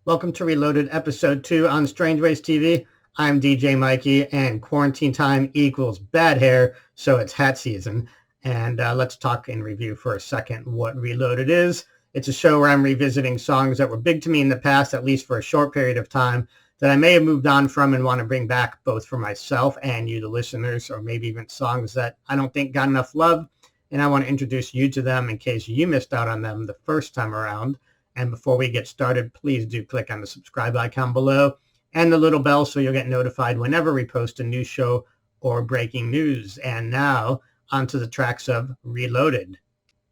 Welcome to Reloaded Episode 2 on Strange Ways TV. I'm DJ Mikey, and quarantine time equals bad hair, so it's hat season. And let's talk and review for a second what Reloaded is. It's a show where I'm revisiting songs that were big to me in the past, at least for a short period of time, that I may have moved on from and want to bring back both for myself and you, the listeners, or maybe even songs that I don't think got enough love. And I want to introduce you to them in case you missed out on them the first time around. And before we get started, please do click on the subscribe icon below and the little bell so you'll get notified whenever we post a new show or breaking news. And now, onto the tracks of Reloaded.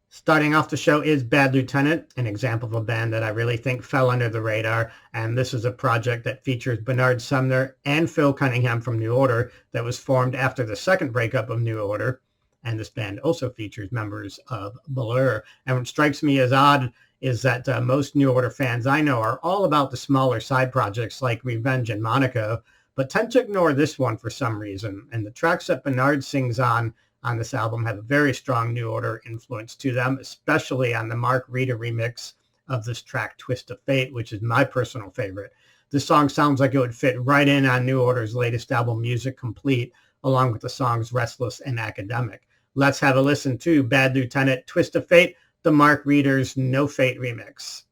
Starting off the show is Bad Lieutenant, an example of a band that I really think fell under the radar. And this is a project that features Bernard Sumner and Phil Cunningham from New Order that was formed after the second breakup of New Order. And this band also features members of Blur. And what strikes me as odd is that most New Order fans I know are all about the smaller side projects like Revenge and Monaco, but tend to ignore this one for some reason. And the tracks that Bernard sings on this album have a very strong New Order influence to them, especially on the Mark Reeder remix of this track, Twist of Fate, which is my personal favorite. This song sounds like it would fit right in on New Order's latest album, Music Complete, along with the songs Restless and Academic. Let's have a listen to Bad Lieutenant, Twist of Fate, the Mark Reeder's No Fate remix.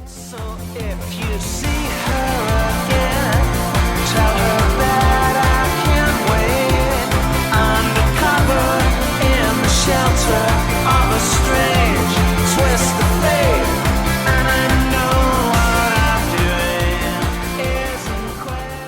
So if you see her again, tell her that I can't wait. Undercover in the shelter of a strange twist of fate, and I know what I'm doing is incredible.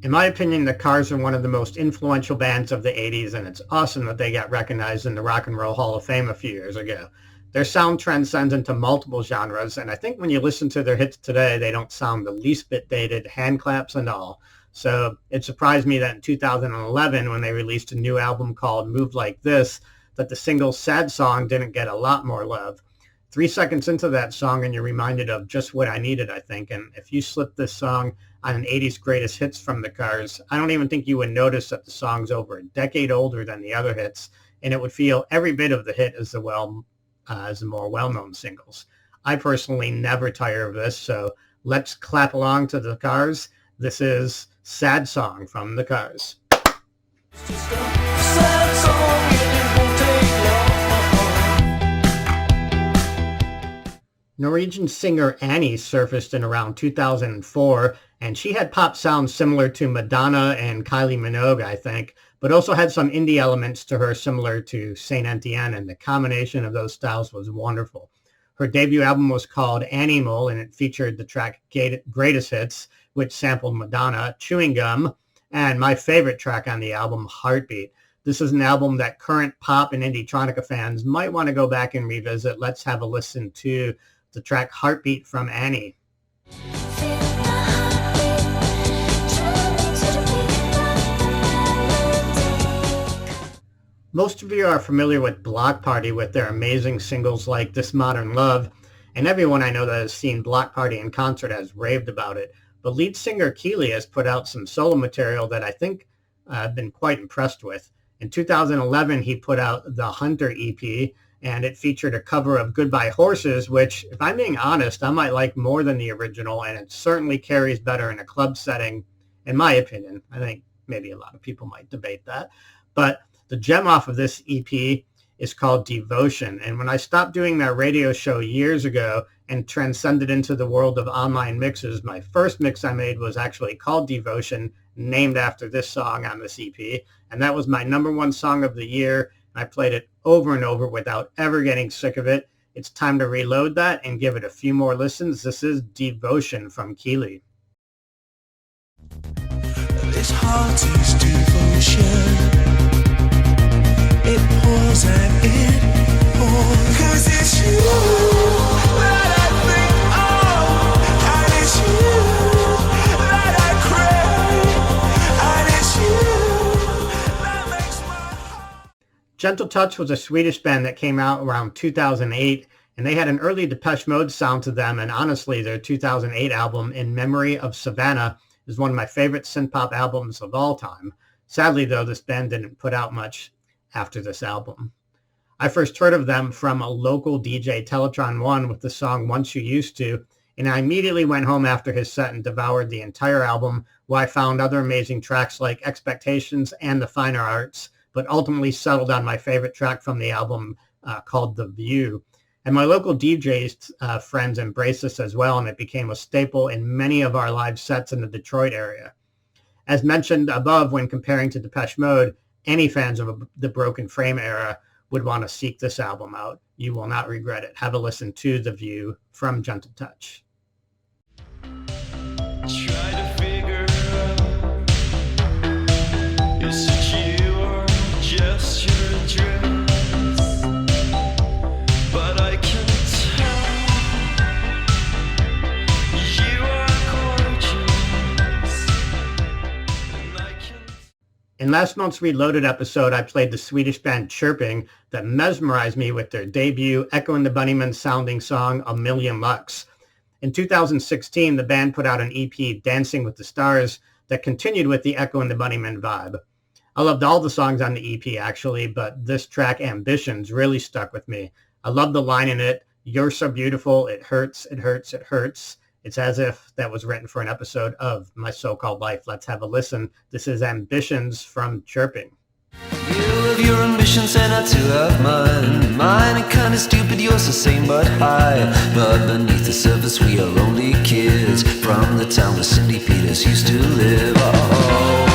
In my opinion, the Cars are one of the most influential bands of the 80s, and it's awesome that they got recognized in the Rock and Roll Hall of Fame a few years ago. Their sound transcends into multiple genres, and I think when you listen to their hits today, they don't sound the least bit dated, hand claps and all. So it surprised me that in 2011, when they released a new album called Move Like This, that the single Sad Song didn't get a lot more love. 3 seconds into that song and you're reminded of just what I needed, I think. And if you slip this song on an 80s greatest hits from the Cars, I don't even think you would notice that the song's over a decade older than the other hits, and it would feel every bit of the hit as the more well-known singles. I personally never tire of this, so let's clap along to the Cars. This is Sad Song from the Cars. Sad song, it won't take long. Norwegian singer Annie surfaced in around 2004, and she had pop sounds similar to Madonna and Kylie Minogue, I think, but also had some indie elements to her similar to Saint Etienne, and the combination of those styles was wonderful. Her debut album was called Animal, and it featured the track Greatest Hits, which sampled Madonna, Chewing Gum, and my favorite track on the album, Heartbeat. This is an album that current pop and indie-tronica fans might want to go back and revisit. Let's have a listen to the track Heartbeat from Annie. Most of you are familiar with Block Party with their amazing singles like This Modern Love, and everyone I know that has seen Block Party in concert has raved about it. But lead singer Kele has put out some solo material that I think I've been quite impressed with. In 2011, he put out the Hunter EP, and it featured a cover of Goodbye Horses, which, if I'm being honest, I might like more than the original, and it certainly carries better in a club setting, in my opinion. I think maybe a lot of people might debate that. But the gem off of this EP is called Devotion, and when I stopped doing that radio show years ago and transcended into the world of online mixes, my first mix I made was actually called Devotion, named after this song on this EP, and that was my #1 song of the year. I played it over and over without ever getting sick of it. It's time to reload that and give it a few more listens. This is Devotion from Kele. This heart is devotion. It pours and it pours. 'Cause it's you that I think of, and it's you that I crave, and it's you that makes my heart. Gentle Touch was a Swedish band that came out around 2008, and they had an early Depeche Mode sound to them, and honestly, their 2008 album, In Memory of Savannah, is one of my favorite synth-pop albums of all time. Sadly, though, this band didn't put out much after this album. I first heard of them from a local DJ, Teletron 1, with the song Once You Used To, and I immediately went home after his set and devoured the entire album, where I found other amazing tracks like Expectations and The Finer Arts, but ultimately settled on my favorite track from the album called The View. And my local DJs friends embraced this as well, and it became a staple in many of our live sets in the Detroit area. As mentioned above, when comparing to Depeche Mode, any fans of the Broken Frame era would want to seek this album out. You will not regret it. Have a listen to The View from Gentle Touch. Try to figure out, is it you or just your address? But I can tell you are gorgeous, and I can. In last month's Reloaded episode, I played the Swedish band Chirping that mesmerized me with their debut Echo and the Bunnymen sounding song A Million Lux. In 2016, the band put out an EP, Dancing with the Stars, that continued with the Echo and the Bunnymen vibe. I loved all the songs on the EP actually, but this track, Ambitions, really stuck with me. I love the line in it, "You're so beautiful, it hurts, it hurts, it hurts." It's as if that was written for an episode of My So-Called Life. Let's have a listen. This is Ambitions from Chirping. You have your ambitions and I too have mine. Mine are kinda stupid, yours the same but high. But beneath the surface we are only kids from the town where Cindy Peters used to live. Oh,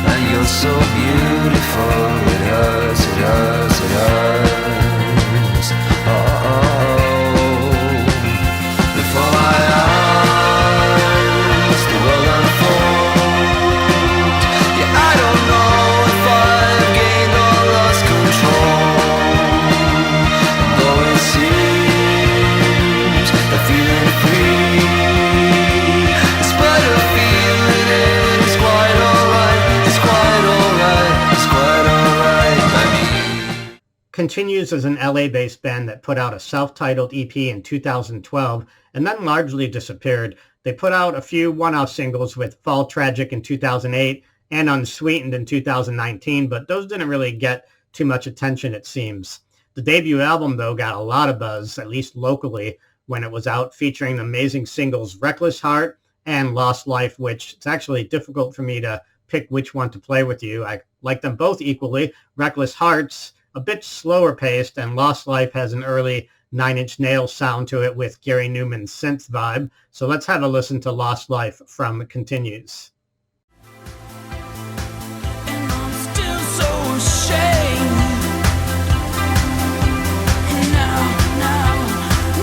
and you're so beautiful, it hurts, it hurts, it hurts. Before my eyes the world unfolds. Yeah, I don't know if I've gained or lost control, though it seems that feeling free is but a feeling, and it's quite alright, it's quite alright, it's quite alright by me. Continues as an LA-based band that put out a self-titled EP in 2012 and then largely disappeared. They put out a few one-off singles with Fall Tragic in 2008 and Unsweetened in 2019, but those didn't really get too much attention, it seems. The debut album, though, got a lot of buzz, at least locally, when it was out, featuring the amazing singles Reckless Heart and Lost Life, which it's actually difficult for me to pick which one to play with you. I like them both equally. Reckless Heart's a bit slower paced, and Lost Life has an early Nine Inch Nails sound to it with Gary Newman's synth vibe. So let's have a listen to Lost Life from Continues. And I'm still so ashamed.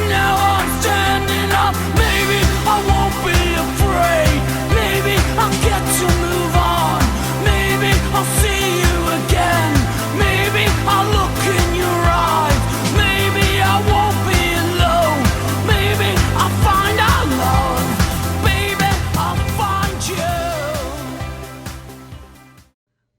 Now I'm standing up. Maybe I won't be afraid. Maybe I'll get to move on. Maybe I'll see you again. Maybe I'll look in your eyes. Maybe I won't be alone. Maybe I'll find our love. Baby, I'll find you.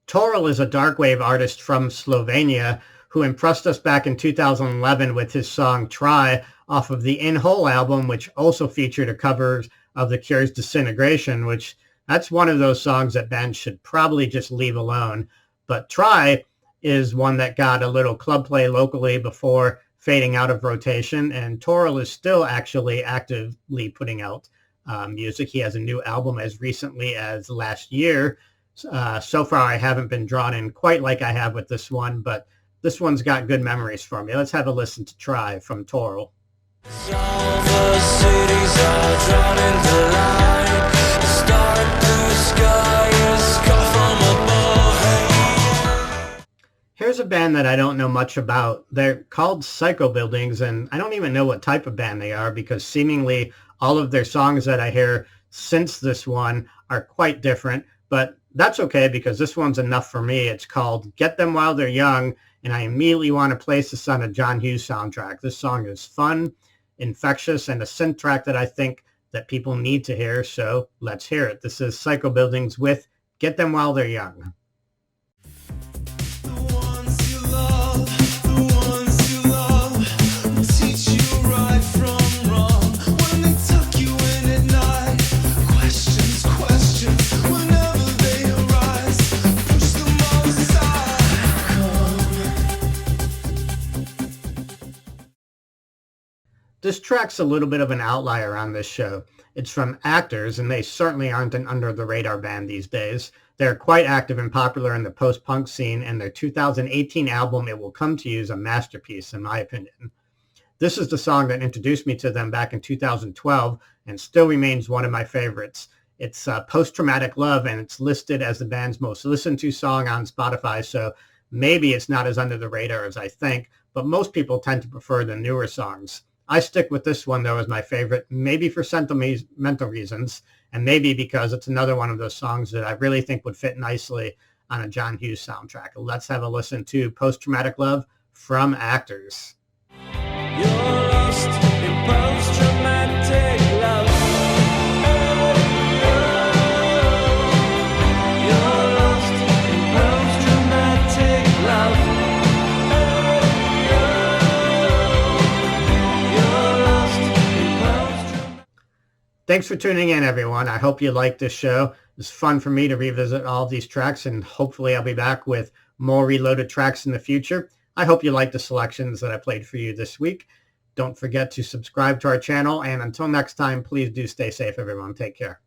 Torul is a darkwave artist from Slovenia who impressed us back in 2011 with his song Try off of the In Whole album, which also featured a cover of The Cure's Disintegration, which that's one of those songs that bands should probably just leave alone. But Try is one that got a little club play locally before fading out of rotation, and Torul is still actually actively putting out music. He has a new album as recently as last year. So far, I haven't been drawn in quite like I have with this one, but this one's got good memories for me. Let's have a listen to Try from Torul. All the cities are drawn into line. The starry blue sky is cut from above. Here's a band that I don't know much about. They're called Psychobuildings, and I don't even know what type of band they are because seemingly all of their songs that I hear since this one are quite different, but that's okay because this one's enough for me. It's called Get Them While They're Young, and I immediately want to place this on a John Hughes soundtrack. This song is fun, infectious, and a synth track that I think that people need to hear, so let's hear it. This is Psychobuildings with Get Them While They're Young. The ones you love will teach you right from wrong. When they tuck you in at night, questions whenever they arise. Push them all aside. This track's a little bit of an outlier on this show. It's from Actors, and they certainly aren't an under-the-radar band these days. They're quite active and popular in the post-punk scene, and their 2018 album, It Will Come to You, is a masterpiece, in my opinion. This is the song that introduced me to them back in 2012, and still remains one of my favorites. It's Post-Traumatic Love, and it's listed as the band's most listened to song on Spotify, so maybe it's not as under the radar as I think, but most people tend to prefer the newer songs. I stick with this one, though, as my favorite, maybe for sentimental reasons, and maybe because it's another one of those songs that I really think would fit nicely on a John Hughes soundtrack. Let's have a listen to Post-Traumatic Love from Actors. You're lost in post-traumatic love. You're lost in post-traumatic love. You're lost in post-traumatic. Thanks for tuning in, everyone. I hope you liked this show. It's fun for me to revisit all of these tracks, and hopefully I'll be back with more reloaded tracks in the future. I hope you like the selections that I played for you this week. Don't forget to subscribe to our channel, and until next time, please do stay safe, everyone. Take care.